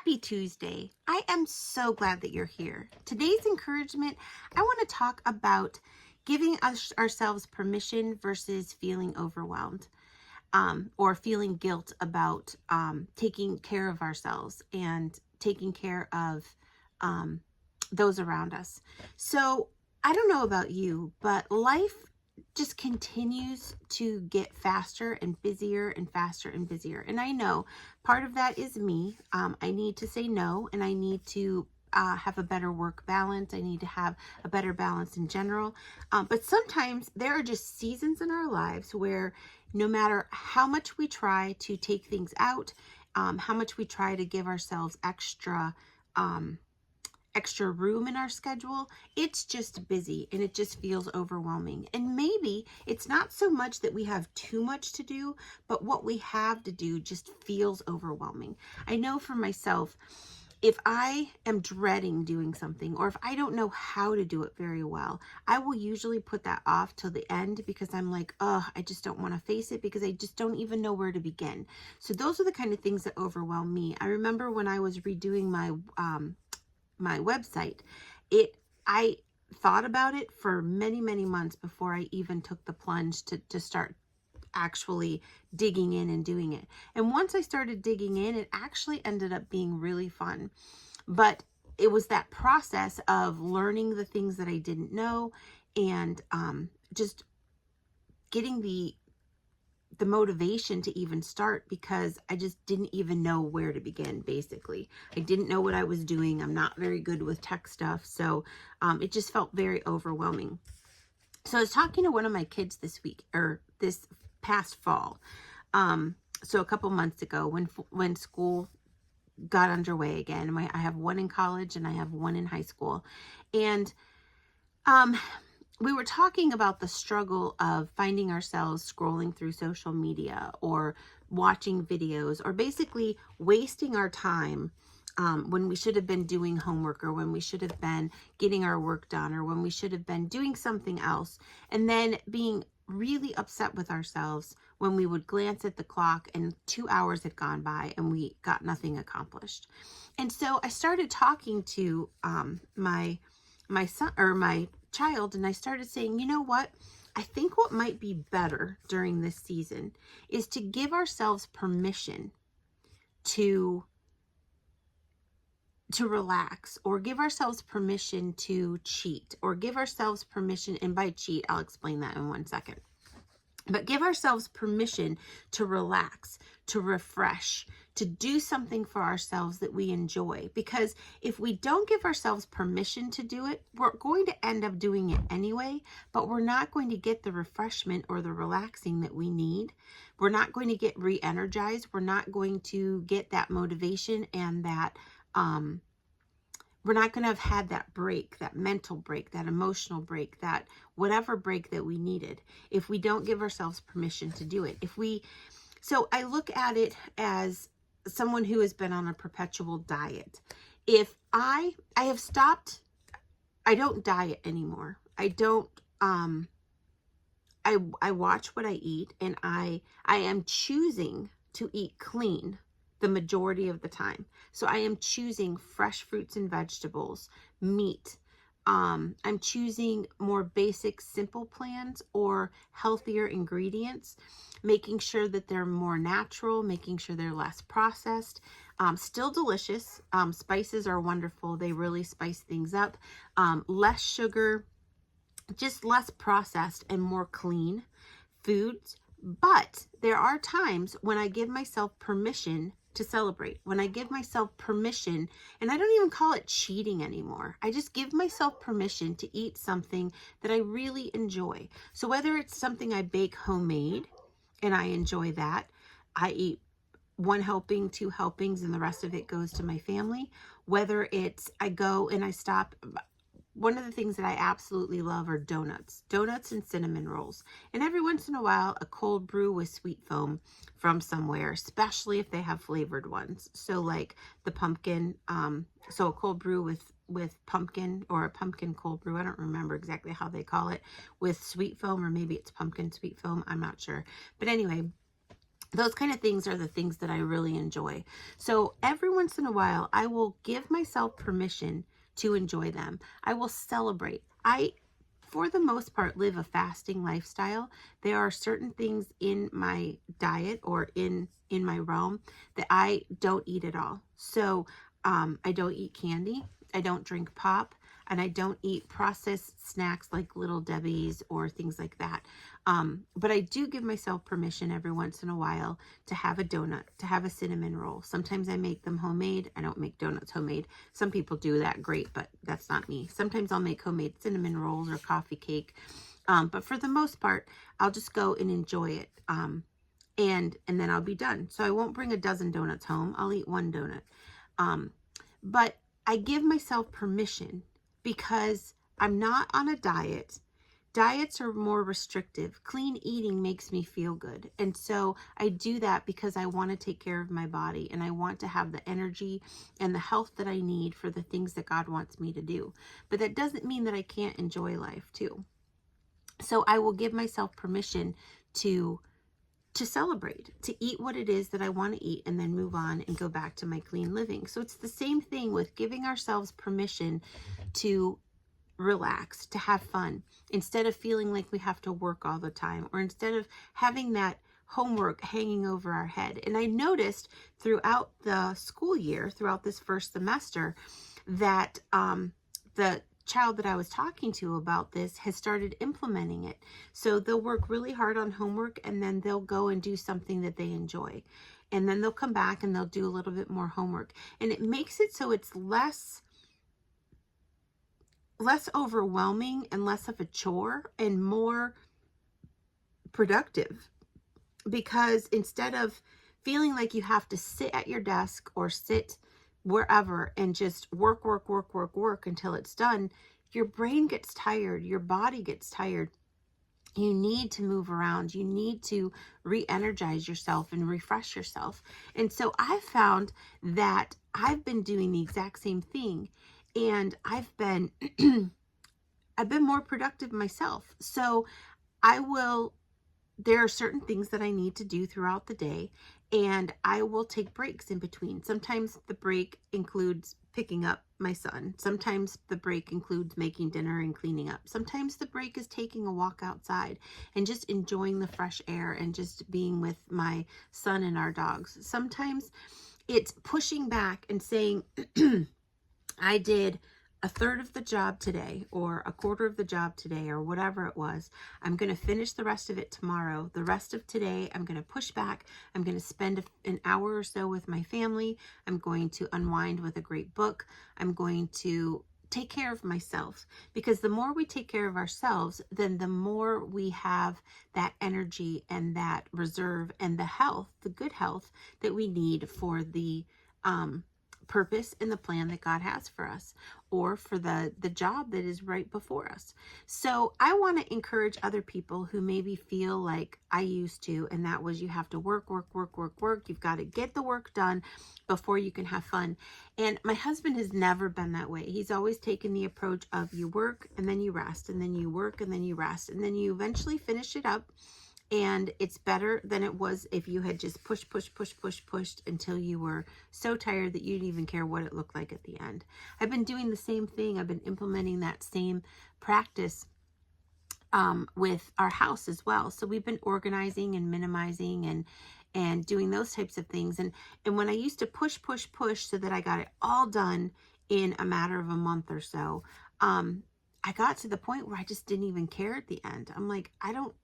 Happy Tuesday. I am so glad that you're here. Today's encouragement, I want to talk about giving ourselves permission versus feeling overwhelmed or feeling guilt about taking care of ourselves and taking care of um, those around us. So I don't know about you, but life just continues to get faster and busier and faster and busier. And I know part of that is me. I need to say no, and I need to have a better work balance. I need to have a better balance in general. But sometimes there are just seasons in our lives where no matter how much we try to take things out, how much we try to give ourselves extra room in our schedule, it's just busy and it just feels overwhelming. And maybe it's not so much that we have too much to do, but what we have to do just feels overwhelming. I know for myself, if I am dreading doing something, or if I don't know how to do it very well, I will usually put that off till the end because I'm like, oh, I just don't want to face it because I just don't even know where to begin. So those are the kind of things that overwhelm me. I remember when I was redoing my website, I thought about it for many months before I even took the plunge to start actually digging in and doing it. And once I started digging in, it actually ended up being really fun. But it was that process of learning the things that I didn't know and just getting the motivation to even start, because I just didn't even know where to begin. Basically, I didn't know what I was doing. I'm not very good with tech stuff, so it just felt very overwhelming. So I was talking to one of my kids this past fall, so a couple months ago when school got underway again. I have one in college and I have one in high school, and we were talking about the struggle of finding ourselves scrolling through social media or watching videos, or basically wasting our time when we should have been doing homework, or when we should have been getting our work done, or when we should have been doing something else, and then being really upset with ourselves when we would glance at the clock and 2 hours had gone by and we got nothing accomplished. And so I started talking to my son, or my child, and I started saying, you know what? I think what might be better during this season is to give ourselves permission to relax, or give ourselves permission to cheat, or give ourselves permission, and by cheat, I'll explain that in 1 second. But give ourselves permission to relax, to refresh, to do something for ourselves that we enjoy. Because if we don't give ourselves permission to do it, we're going to end up doing it anyway, but we're not going to get the refreshment or the relaxing that we need. We're not going to get re-energized. We're not going to get that motivation and that we're not going to have had that break, that mental break, that emotional break, that whatever break that we needed, if we don't give ourselves permission to do it. So I look at it as someone who has been on a perpetual diet. If I have stopped, I don't diet anymore. I don't, I watch what I eat, and I am choosing to eat clean the majority of the time. So I am choosing fresh fruits and vegetables, meat. I'm choosing more basic, simple plans or healthier ingredients, making sure that they're more natural, making sure they're less processed, still delicious. Spices are wonderful. They really spice things up. Less sugar, just less processed and more clean foods. But there are times when I give myself permission to celebrate, when I give myself permission, and I don't even call it cheating anymore. I just give myself permission to eat something that I really enjoy. So whether it's something I bake homemade and I enjoy that, I eat 1 helping, 2 helpings, and the rest of it goes to my family. Whether it's I go and I stop. One of the things that I absolutely love are donuts and cinnamon rolls. And every once in a while, a cold brew with sweet foam from somewhere, especially if they have flavored ones. So like the pumpkin, so a cold brew with pumpkin, or a pumpkin cold brew. I don't remember exactly how they call it, with sweet foam, or maybe it's pumpkin sweet foam. I'm not sure. But anyway, Those kind of things are the things that I really enjoy. So every once in a while, I will give myself permission to enjoy them. I will celebrate. For the most part, live a fasting lifestyle. There are certain things in my diet or in my realm that I don't eat at all. So I don't eat candy. I don't drink pop. And I don't eat processed snacks like Little Debbie's or things like that. But I do give myself permission every once in a while to have a donut, to have a cinnamon roll. Sometimes I make them homemade. I don't make donuts homemade. Some people do that, great, but that's not me. Sometimes I'll make homemade cinnamon rolls or coffee cake. But for the most part, I'll just go and enjoy it. And then I'll be done. So I won't bring a dozen donuts home. I'll eat one donut. But I give myself permission because I'm not on a diet. Diets are more restrictive. Clean eating makes me feel good. And so I do that because I want to take care of my body and I want to have the energy and the health that I need for the things that God wants me to do. But that doesn't mean that I can't enjoy life too. So I will give myself permission to celebrate, to eat what it is that I want to eat and then move on and go back to my clean living. So it's the same thing with giving ourselves permission to relax, to have fun, instead of feeling like we have to work all the time, or instead of having that homework hanging over our head. And I noticed throughout the school year, throughout this first semester, that the child that I was talking to about this has started implementing it. So they'll work really hard on homework and then they'll go and do something that they enjoy. And then they'll come back and they'll do a little bit more homework. And it makes it so it's less overwhelming and less of a chore and more productive, because instead of feeling like you have to sit at your desk or sit wherever and just work until it's done, your brain gets tired, your body gets tired. You need to move around. You need to re-energize yourself and refresh yourself. And so I found that I've been doing the exact same thing, and I've been more productive myself. So there are certain things that I need to do throughout the day, and I will take breaks in between. Sometimes the break includes picking up my son. Sometimes the break includes making dinner and cleaning up. Sometimes the break is taking a walk outside and just enjoying the fresh air and just being with my son and our dogs. Sometimes it's pushing back and saying, I did a third of the job today or a quarter of the job today or whatever it was. I'm going to finish the rest of it tomorrow. The rest of today, I'm going to push back. I'm going to spend an hour or so with my family. I'm going to unwind with a great book. I'm going to take care of myself, because the more we take care of ourselves, then the more we have that energy and that reserve and the health, the good health that we need for the purpose and the plan that God has for us, or for the job that is right before us. So I want to encourage other people who maybe feel like I used to, and that was, you have to work. You've got to get the work done before you can have fun. And my husband has never been that way. He's always taken the approach of you work and then you rest, and then you work and then you rest, and then you eventually finish it up. And it's better than it was if you had just pushed until you were so tired that you didn't even care what it looked like at the end. I've been doing the same thing. I've been implementing that same practice with our house as well. So we've been organizing and minimizing and doing those types of things. And when I used to push so that I got it all done in a matter of a month or so, I got to the point where I just didn't even care at the end. I'm like, I don't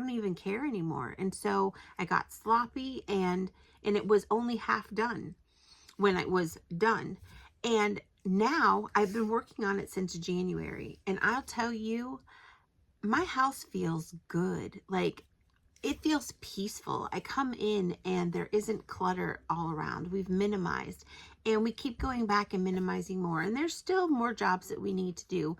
even care anymore. And so I got sloppy, and it was only half done when it was done. And now I've been working on it since January, and I'll tell you, my house feels good. Like, it feels peaceful. I come in and there isn't clutter all around. We've minimized, and we keep going back and minimizing more. And there's still more jobs that we need to do.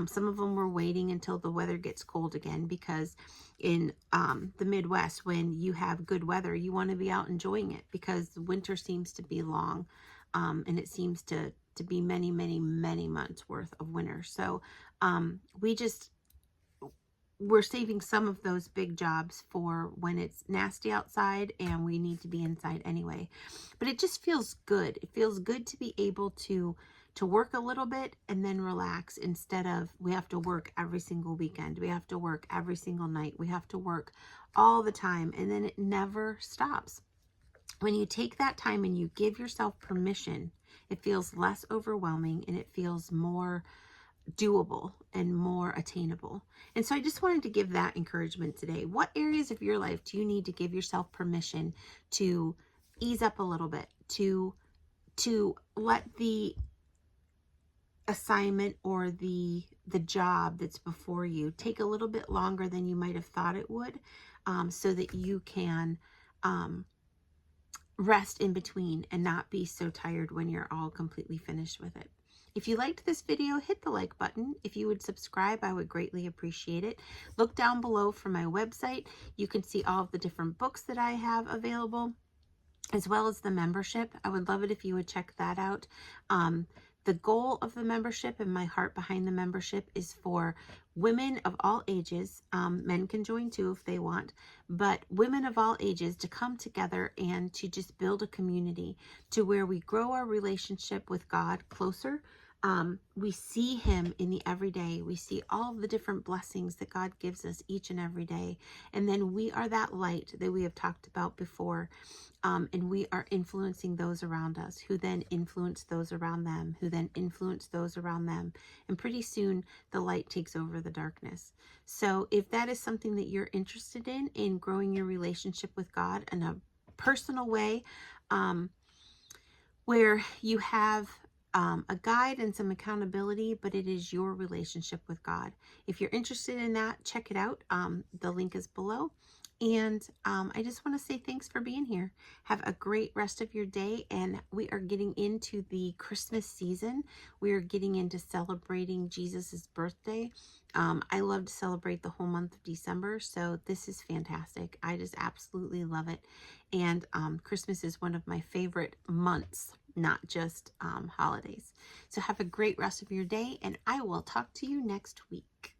Some of them we're waiting until the weather gets cold again, because in the Midwest, when you have good weather, you want to be out enjoying it, because winter seems to be long, and it seems to be many months worth of winter. So we're saving some of those big jobs for when it's nasty outside and we need to be inside anyway. But it just feels good. It feels good to be able to work a little bit and then relax, instead of we have to work every single weekend. We have to work every single night. We have to work all the time, and then it never stops. When you take that time and you give yourself permission, it feels less overwhelming and it feels more doable and more attainable. And so I just wanted to give that encouragement today. What areas of your life do you need to give yourself permission to ease up a little bit, to let the assignment or the job that's before you take a little bit longer than you might have thought it would, so that you can rest in between and not be so tired when you're all completely finished with it. If you liked this video, hit the like button. If you would subscribe, I would greatly appreciate it. Look down below for my website. You can see all of the different books that I have available, as well as the membership. I would love it if you would check that out. The goal of the membership and my heart behind the membership is for women of all ages. Men can join too if they want, but women of all ages to come together and to just build a community to where we grow our relationship with God closer. We see him in the everyday. We see all the different blessings that God gives us each and every day. And then we are that light that we have talked about before. And we are influencing those around us, who then influence those around them, who then influence those around them. And pretty soon the light takes over the darkness. So if that is something that you're interested in growing your relationship with God in a personal way, where you have a guide and some accountability, but it is your relationship with God. If you're interested in that, check it out. The link is below. And I just want to say thanks for being here. Have a great rest of your day. And we are getting into the Christmas season. We are getting into celebrating Jesus's birthday. I love to celebrate the whole month of December, so this is fantastic. I just absolutely love it. And Christmas is one of my favorite months, not just holidays. So have a great rest of your day, and I will talk to you next week.